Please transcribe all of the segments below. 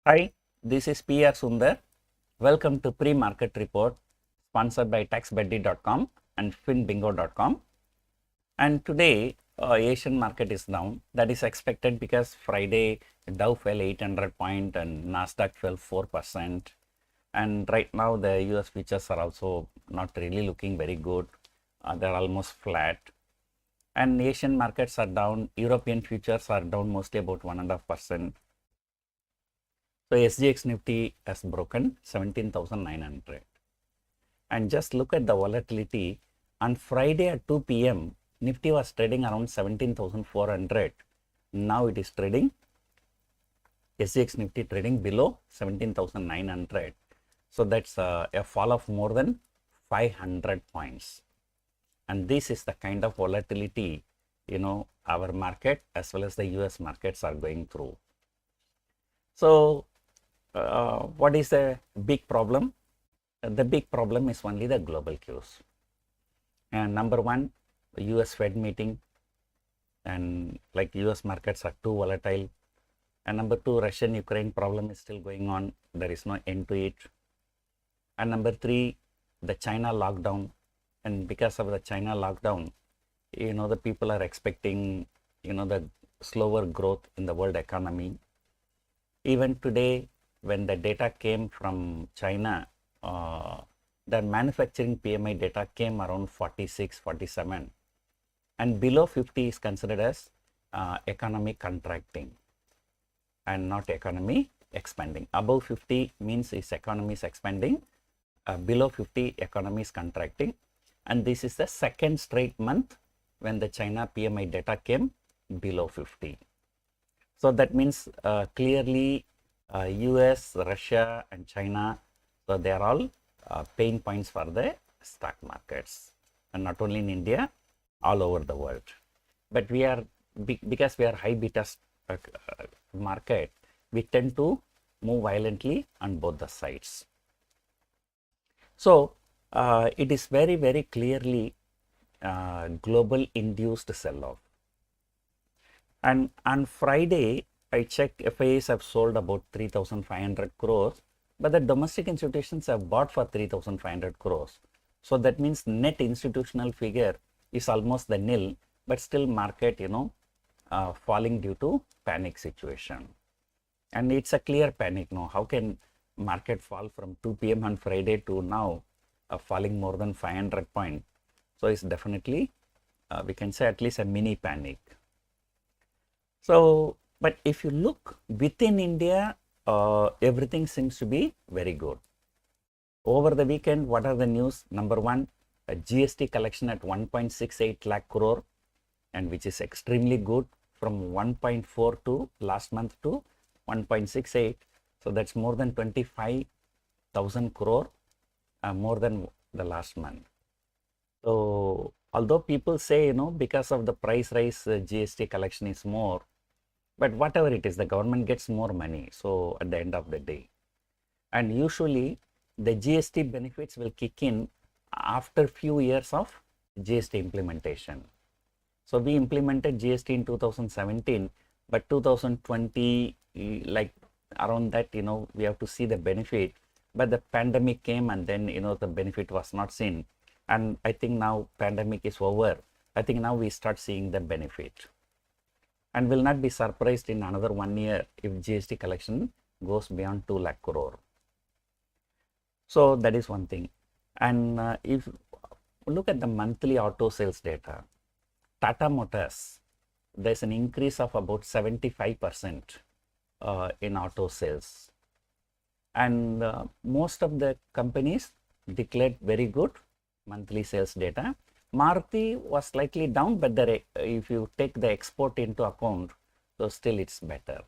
Hi, this is PR Sundar. Welcome to Pre-Market Report sponsored by taxbuddy.com and finbingo.com. And today, Asian market is down. That is expected because Friday Dow fell 800 point and Nasdaq fell 4%. And right now the US futures are also not really looking very good. They're almost flat. And Asian markets are down. European futures are down mostly about 1.5%. So SGX Nifty has broken 17,900. And just look at the volatility. On Friday at 2 p.m., Nifty was trading around 17,400. Now it is trading, SGX Nifty trading below 17,900. So that's a fall of more than 500 points. And this is the kind of volatility, our market as well as the US markets are going through. So what is the big problem? The big problem is only the global cues. And number one, the US Fed meeting, and like US markets are too volatile. And number two, Russian-Ukraine problem is still going on. There is no end to it. And number three, the China lockdown. And because of the China lockdown, the people are expecting, the slower growth in the world economy. Even today, when the data came from China, the manufacturing PMI data came around 46, 47. And below 50 is considered as economy contracting and not economy expanding. Above 50 means its economy is expanding. Below 50, economy is contracting. And this is the second straight month when the China PMI data came below 50. So that means clearly US, Russia and China, so they are all pain points for the stock markets, and not only in India, all over the world. But we are, because we are high beta market, we tend to move violently on both the sides. So it is very, very clearly global induced sell-off. And on Friday, I checked FIAs have sold about 3,500 crores, but the domestic institutions have bought for 3,500 crores. So that means net institutional figure is almost the nil, but still market, falling due to panic situation. And it's a clear panic now. How can market fall from 2 p.m. on Friday to now falling more than 500 points? So it's definitely, we can say at least a mini panic. So, but if you look within India, everything seems to be very good. Over the weekend, what are the news? Number one, a GST collection at 1.68 lakh crore, and which is extremely good, from 1.42 last month to 1.68. So that's more than 25,000 crore, more than the last month. So although people say, because of the price rise, GST collection is more, but whatever it is, the government gets more money. So at the end of the day, and usually the GST benefits will kick in after few years of GST implementation. So we implemented GST in 2017, but 2020, like around that, we have to see the benefit. But the pandemic came and then, the benefit was not seen. And I think now pandemic is over. I think now we start seeing the benefit. And will not be surprised in another 1 year if GST collection goes beyond 2 lakh crore. So that is one thing. And if look at the monthly auto sales data, Tata Motors, there's an increase of about 75% in auto sales. And most of the companies declared very good monthly sales data. Maruti was slightly down, but if you take the export into account, so still it's better.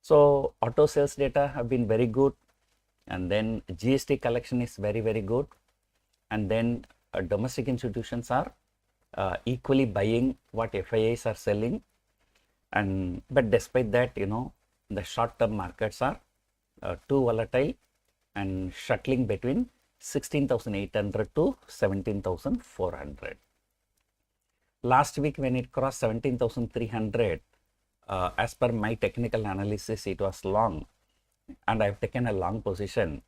So auto sales data have been very good, and then GST collection is very, very good, and then domestic institutions are equally buying what FIIs are selling. And but despite that, the short-term markets are too volatile and shuttling between 16,800 to 17,400. Last week when it crossed 17,300, as per my technical analysis, it was long. and I've taken a long position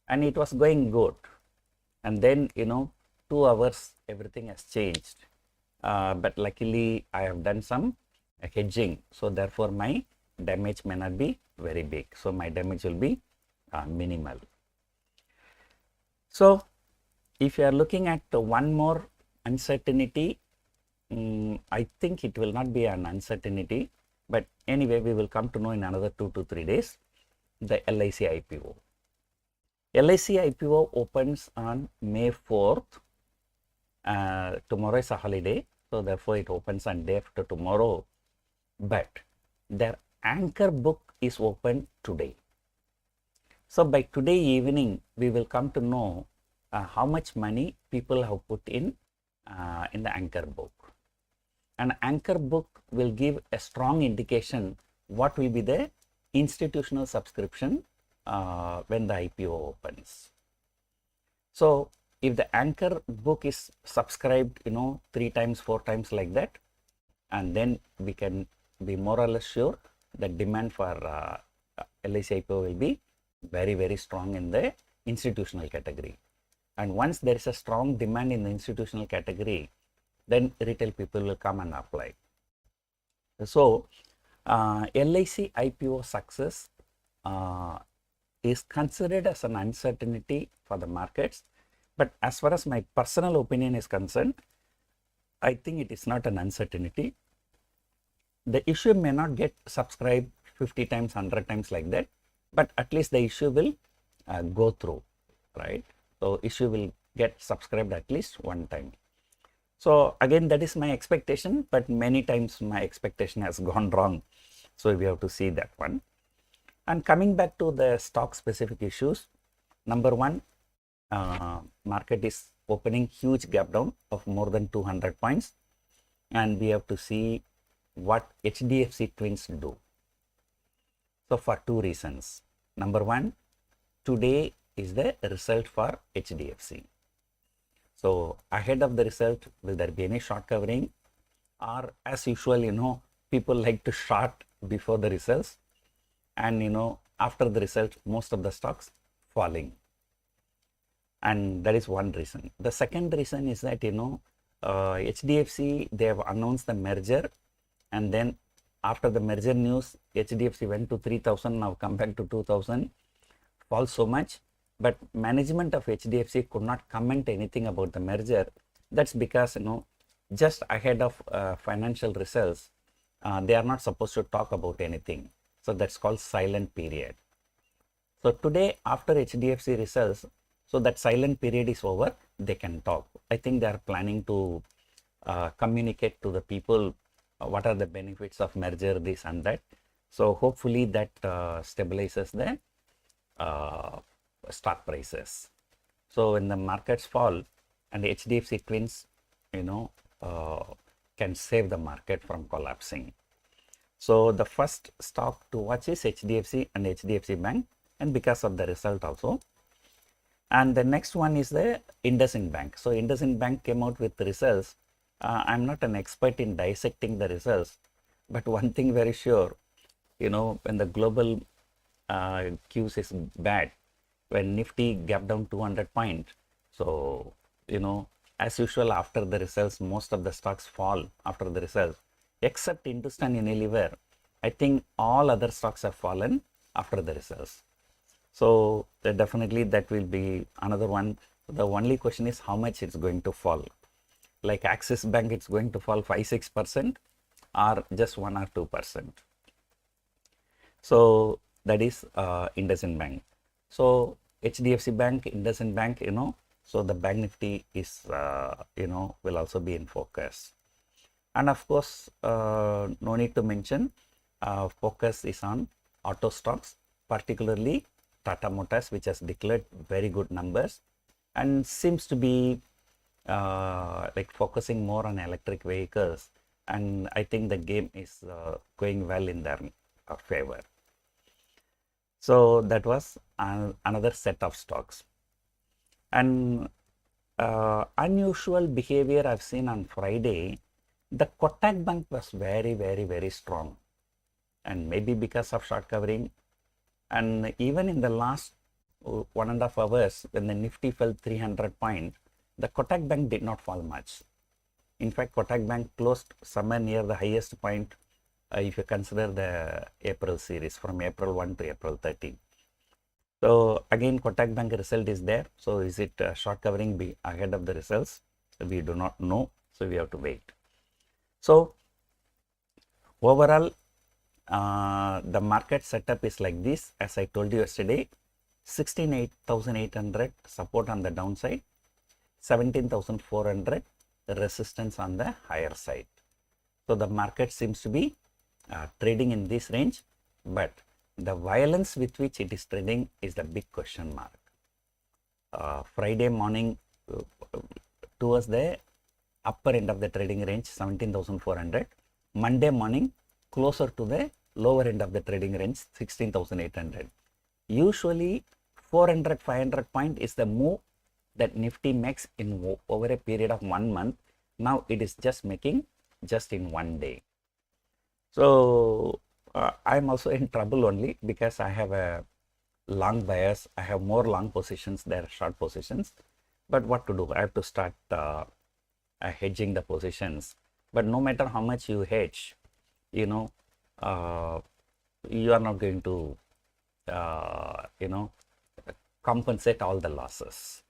and it was going good. And then, 2 hours, everything has changed. But luckily, I have done some hedging. So therefore, my damage may not be very big. So my damage will be minimal. So if you are looking at one more uncertainty, I think it will not be an uncertainty. But anyway, we will come to know in another 2 to 3 days, the LIC IPO. LIC IPO opens on May 4th. Tomorrow is a holiday, so therefore it opens on day after tomorrow. But their anchor book is open today. So by today evening, we will come to know how much money people have put in the anchor book. An anchor book will give a strong indication what will be the institutional subscription when the IPO opens. So if the anchor book is subscribed, 3 times, 4 times like that, and then we can be more or less sure the demand for LIC IPO will be very, very strong in the institutional category. And once there is a strong demand in the institutional category, then retail people will come and apply. So LIC IPO success is considered as an uncertainty for the markets. But as far as my personal opinion is concerned, I think it is not an uncertainty. The issue may not get subscribed 50 times, 100 times like that, but at least the issue will go through, right? So issue will get subscribed at least one time. So again, that is my expectation, but many times my expectation has gone wrong. So we have to see that one. And coming back to the stock specific issues, number one, market is opening huge gap down of more than 200 points. And we have to see what HDFC twins do. So for 2 reasons. Number one, today is the result for HDFC. So ahead of the result, will there be any short covering, or as usual, people like to short before the results, and after the result, most of the stocks falling. And that is one reason. The second reason is that, HDFC, they have announced the merger, and then after the merger news, HDFC went to 3,000, now come back to 2,000, fall so much. But management of HDFC could not comment anything about the merger. That's because, just ahead of financial results, they are not supposed to talk about anything. So that's called silent period. So today, after HDFC results, so that silent period is over, they can talk. I think they are planning to communicate to the people what are the benefits of merger, this and that. So hopefully that stabilizes the stock prices. So when the markets fall and the HDFC twins, can save the market from collapsing. So the first stock to watch is HDFC and HDFC Bank, and because of the result also. And the next one is the IndusInd Bank. So IndusInd Bank came out with the results. I'm not an expert in dissecting the results, but one thing very sure, when the global cues is bad, when Nifty gapped down 200 points, so, as usual after the results, most of the stocks fall after the results, except Hindustan Unilever. I think all other stocks have fallen after the results. So definitely that will be another one. The only question is how much it's going to fall. Like Axis Bank, it's going to fall 5-6% or just 1 or 2%. So that is IndusInd Bank. So HDFC Bank, IndusInd Bank, so the Bank Nifty is, will also be in focus. And of course, no need to mention, focus is on auto stocks, particularly Tata Motors, which has declared very good numbers and seems to be like focusing more on electric vehicles. And I think the game is going well in their favor. So that was another set of stocks. And unusual behavior I've seen on Friday, the Kotak Bank was very, very, very strong. And maybe because of short covering, And even in the last 1.5 hours, when the Nifty fell 300 points, the Kotak Bank did not fall much. In fact, Kotak Bank closed somewhere near the highest point if you consider the April series from April 1 to April 13. So again, Kotak Bank result is there. So is it short covering be ahead of the results? We do not know. So we have to wait. So overall, the market setup is like this. As I told you yesterday, 16,800 support on the downside, 17,400 resistance on the higher side. So the market seems to be trading in this range, but the violence with which it is trading is the big question mark. Friday morning towards the upper end of the trading range, 17,400. Monday morning closer to the lower end of the trading range, 16,800. Usually 400, 500 point is the move that Nifty makes in over a period of 1 month. Now it is just making just in 1 day. So I'm also in trouble only because I have a long bias. I have more long positions than short positions. But what to do? I have to start hedging the positions. But no matter how much you hedge, you know, you are not going to, compensate all the losses.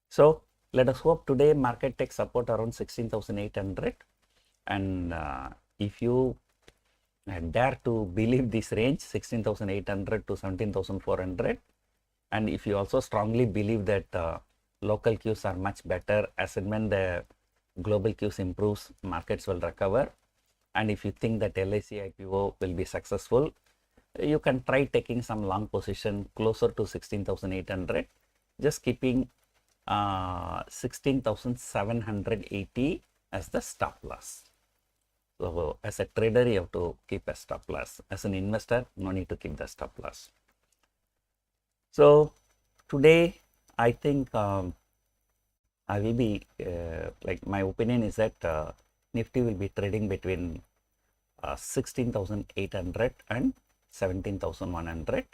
So let us hope today market takes support around 16,800. And if you dare to believe this range, 16,800 to 17,400, and if you also strongly believe that local cues are much better, as and when the global cues improves, markets will recover. And if you think that LIC IPO will be successful, you can try taking some long position closer to 16,800, just keeping 16,780 as the stop loss. So as a trader, you have to keep a stop loss. As an investor, no need to keep the stop loss. So today, I think I will be, like my opinion is that Nifty will be trading between 16,800 and 17,100.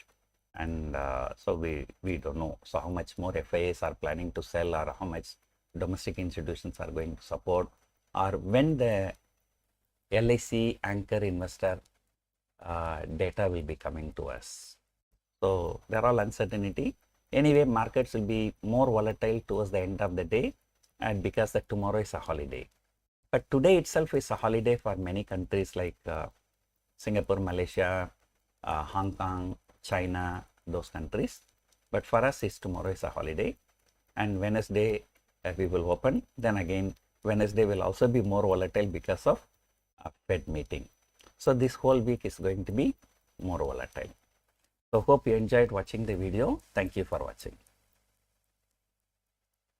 And so we don't know. So how much more FIAs are planning to sell, or how much domestic institutions are going to support, or when the LIC anchor investor data will be coming to us. So there are all uncertainty. Anyway, markets will be more volatile towards the end of the day, and because that tomorrow is a holiday. But today itself is a holiday for many countries like Singapore, Malaysia, Hong Kong, China, those countries. But for us, tomorrow is a holiday, and Wednesday we will open. Then again, Wednesday will also be more volatile because of a Fed meeting. So this whole week is going to be more volatile. So hope you enjoyed watching the video. Thank you for watching.